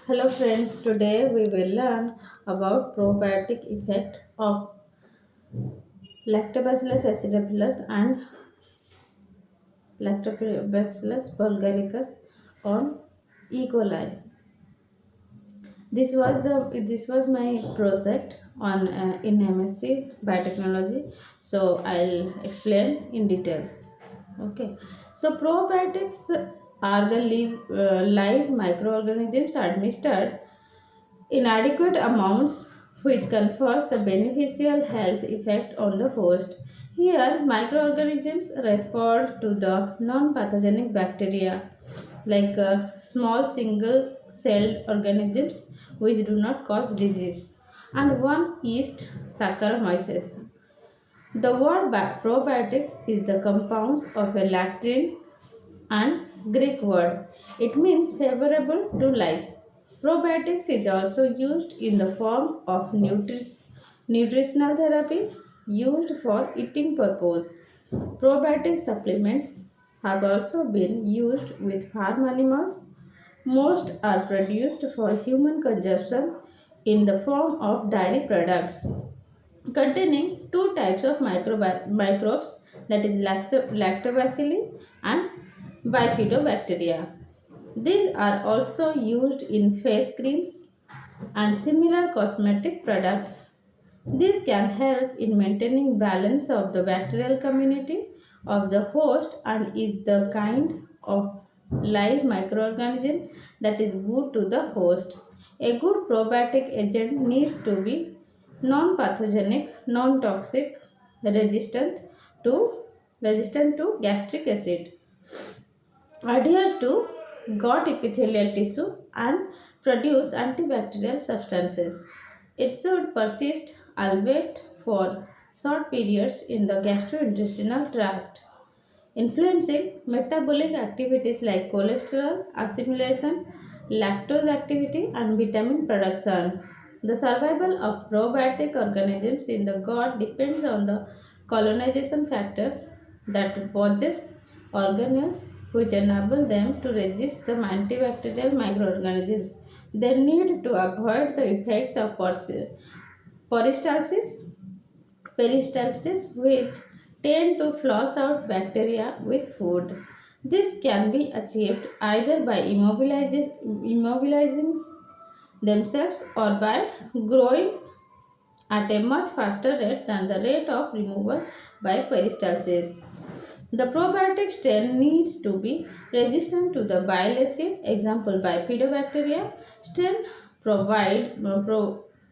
Hello friends, today we will learn about probiotic effect of Lactobacillus acidophilus and Lactobacillus bulgaricus on E. coli. This was my project on in MSc Biotechnology. So I'll explain in details. Okay. So probiotics are the live microorganisms administered inadequate amounts which confers the beneficial health effect on the host. Here, microorganisms refer to the non-pathogenic bacteria like small single-celled organisms which do not cause disease and one yeast Saccharomyces. The word probiotics is the compounds of a Latin and Greek word. It means favorable to life. Probiotics is also used in the form of nutritional therapy used for eating purpose. Probiotic supplements have also been used with farm animals. Most are produced for human consumption in the form of dairy products containing two types of microbes, that is lactobacilli and bifidobacteria. These are also used in face creams and similar cosmetic products. This can help in maintaining balance of the bacterial community of the host and is the kind of live microorganism that is good to the host. A good probiotic agent needs to be non-pathogenic, non-toxic, resistant to resistant to gastric acid, adheres to gut epithelial tissue and produce antibacterial substances. It should persist, albeit for short periods, in the gastrointestinal tract, influencing metabolic activities like cholesterol assimilation, lactose activity, and vitamin production. The survival of probiotic organisms in the gut depends on the colonization factors that possess organelles which enable them to resist the antibacterial microorganisms. They need to avoid the effects of peristalsis which tend to flush out bacteria with food. This can be achieved either by immobilizing themselves or by growing at a much faster rate than the rate of removal by peristalsis. The probiotic strain needs to be resistant to the bile acid, example bifidobacteria strain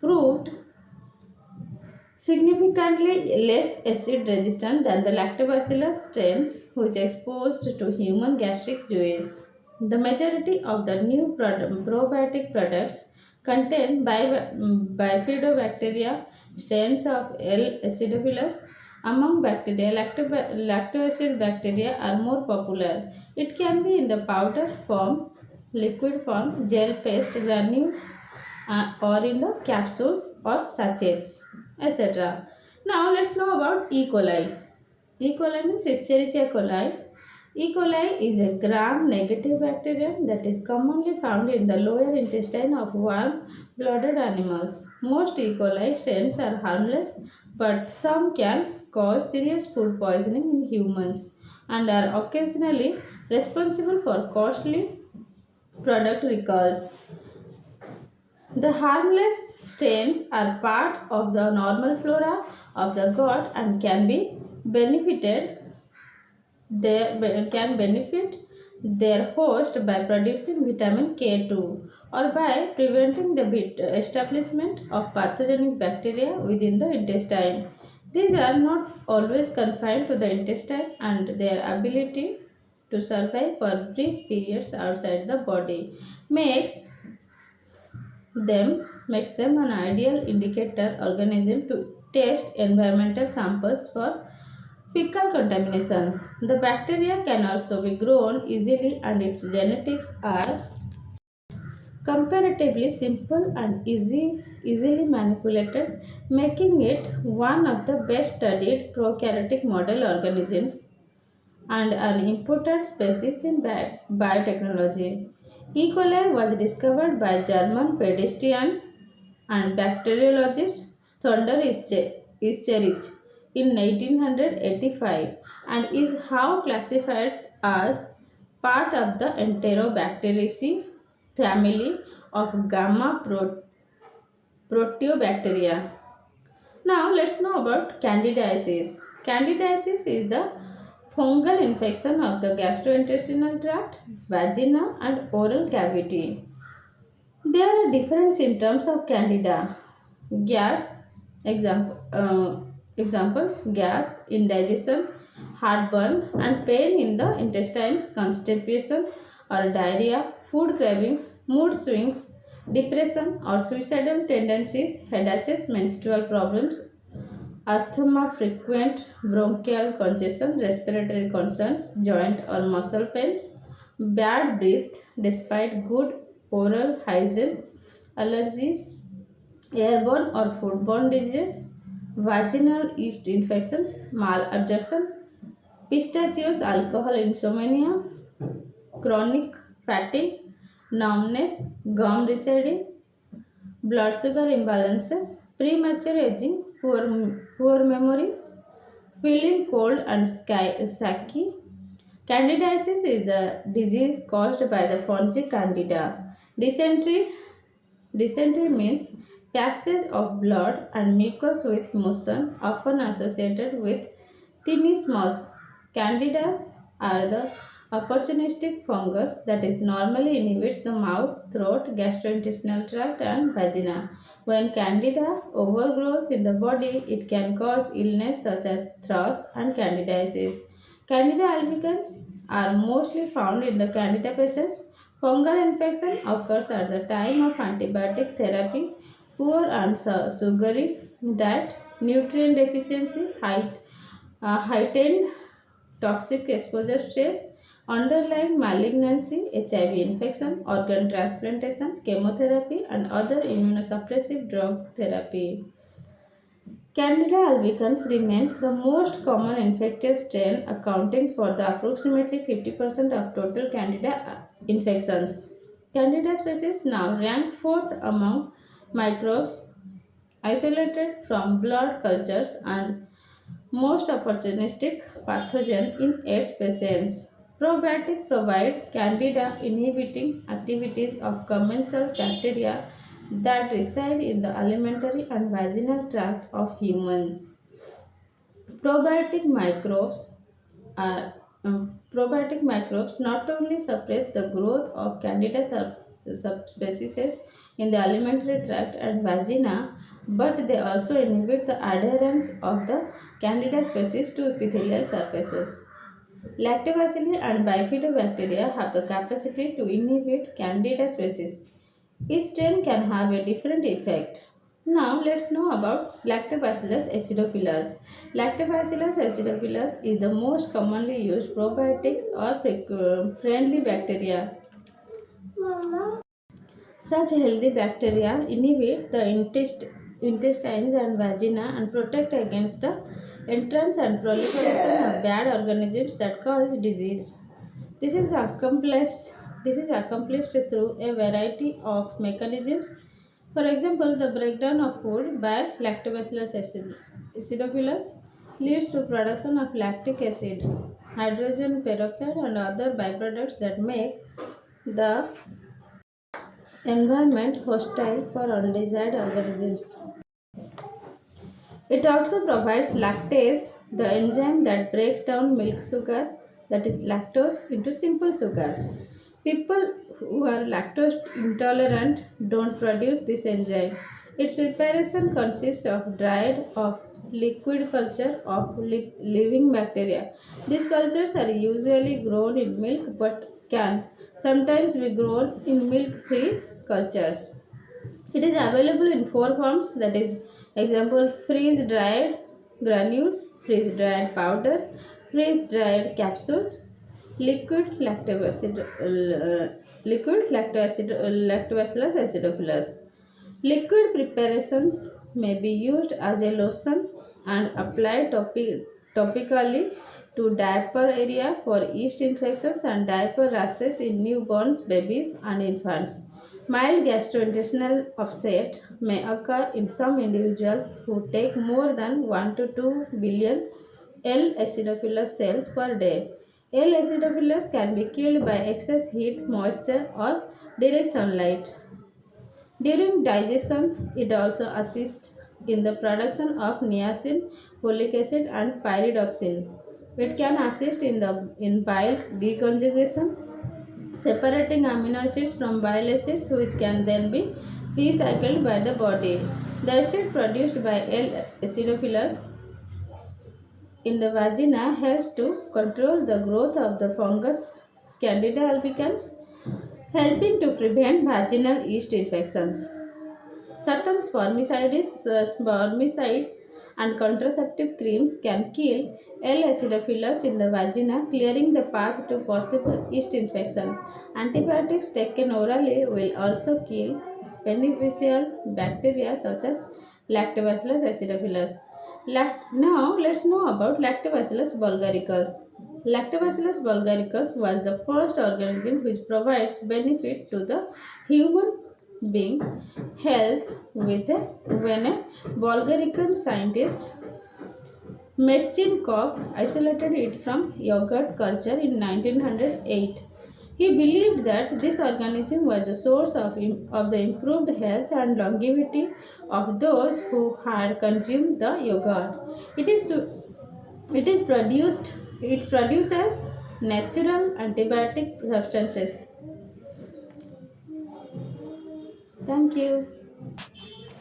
proved significantly less acid resistant than the lactobacillus strains which exposed to human gastric juice. The majority of the new probiotic products contain bifidobacteria strains of L. acidophilus. Among bacteria, lactobacillus bacteria are more popular. It can be in the powder form, liquid form, gel paste granules, or in the capsules or sachets, etc. Now let's know about E. coli. E. coli means Escherichia coli. E. coli is a gram-negative bacterium that is commonly found in the lower intestine of warm-blooded animals. Most E. coli strains are harmless, but some can cause serious food poisoning in humans and are occasionally responsible for costly product recalls. The harmless stains are part of the normal flora of the gut and can benefit their host by producing vitamin K2 or by preventing the establishment of pathogenic bacteria within the intestine. These are not always confined to the intestine and their ability to survive for brief periods outside the body makes them an ideal indicator organism to test environmental samples for fecal contamination. The bacteria can also be grown easily and its genetics are comparatively simple and easily manipulated, making it one of the best studied prokaryotic model organisms and an important species in biotechnology. E. coli was discovered by German pediatrician and bacteriologist Thunder Ischerich in 1885 and is how classified as part of the Enterobacteriaceae family of gamma proteobacteria. Now let's know about candidiasis. Candidiasis is the fungal infection of the gastrointestinal tract, vagina and oral cavity. There are different symptoms of candida. Gas, example, gas, indigestion, heartburn, and pain in the intestines, constipation or diarrhea, food cravings, mood swings, depression or suicidal tendencies, headaches, menstrual problems, asthma, frequent bronchial congestion, respiratory concerns, joint or muscle pains, bad breath despite good oral hygiene, allergies, airborne or foodborne diseases, vaginal yeast infections, malabsorption, pistachios, alcohol, insomnia, chronic fatigue, numbness, gum receding, blood sugar imbalances, premature aging, poor memory, feeling cold and shaky. Candidiasis is the disease caused by the fungi Candida. Dysentery Dysentery means passage of blood and mucus with motion, often associated with tenesmus. Candidas are the opportunistic fungus that is normally inhibits the mouth, throat, gastrointestinal tract, and vagina. When candida overgrows in the body, it can cause illness such as thrush and candidiasis. Candida albicans are mostly found in the candida patients. Fungal infection occurs at the time of antibiotic therapy, poor and sugary diet, nutrient deficiency, heightened toxic exposure stress, underlying malignancy, HIV infection, organ transplantation, chemotherapy, and other immunosuppressive drug therapy. Candida albicans remains the most common infectious strain, accounting for the approximately 50% of total Candida infections. Candida species now rank fourth among microbes isolated from blood cultures and most opportunistic pathogen in AIDS patients. Probiotics provide candida inhibiting activities of commensal bacteria that reside in the alimentary and vaginal tract of humans. Probiotic microbes probiotic microbes not only suppress the growth of Candida subspecies in the alimentary tract and vagina, but they also inhibit the adherence of the Candida species to epithelial surfaces. Lactobacilli and bifidobacteria have the capacity to inhibit Candida species. Each strain can have a different effect. Now let's know about Lactobacillus acidophilus. Lactobacillus acidophilus is the most commonly used probiotics or friendly bacteria. Such healthy bacteria inhibit the intestines and vagina and protect against the entrance and proliferation of bad organisms that cause disease. This is accomplished this is accomplished through a variety of mechanisms. For example, the breakdown of food by acidophilus leads to production of lactic acid, hydrogen peroxide and other byproducts that make the environment hostile for undesired organisms. It also provides lactase, the enzyme that breaks down milk sugar, that is lactose, into simple sugars. People who are lactose intolerant don't produce this enzyme. Its preparation consists of dried of liquid culture of living bacteria. These cultures are usually grown in milk but can sometimes be grown in milk-free cultures. It is available in four forms, that is example freeze dried granules, freeze dried powder, freeze dried capsules, liquid lactobacid, lactobacillus acidophilus. Liquid preparations may be used as a lotion and applied topically to diaper area for yeast infections and diaper rashes in newborns, babies, and infants. Mild gastrointestinal upset may occur in some individuals who take more than 1 to 2 billion L acidophilus cells per day. L acidophilus can be killed by excess heat, moisture, or direct sunlight. During digestion, it also assists in the production of niacin, folic acid, and pyridoxine. It can assist in bile deconjugation, separating amino acids from bile acids, which can then be recycled by the body. The acid produced by L. acidophilus in the vagina helps to control the growth of the fungus Candida albicans, helping to prevent vaginal yeast infections. Certain spermicides and contraceptive creams can kill L. acidophilus in the vagina, clearing the path to possible yeast infection. Antibiotics taken orally will also kill beneficial bacteria such as Lactobacillus acidophilus. Now let's know about Lactobacillus bulgaricus. Lactobacillus bulgaricus was the first organism which provides benefit to the human being health when a Bulgarian scientist Metchinkov isolated it from yogurt culture in 1908. He believed that this organism was the source of the improved health and longevity of those who had consumed the yogurt. It is it is produced it produces natural antibiotic substances. Thank you.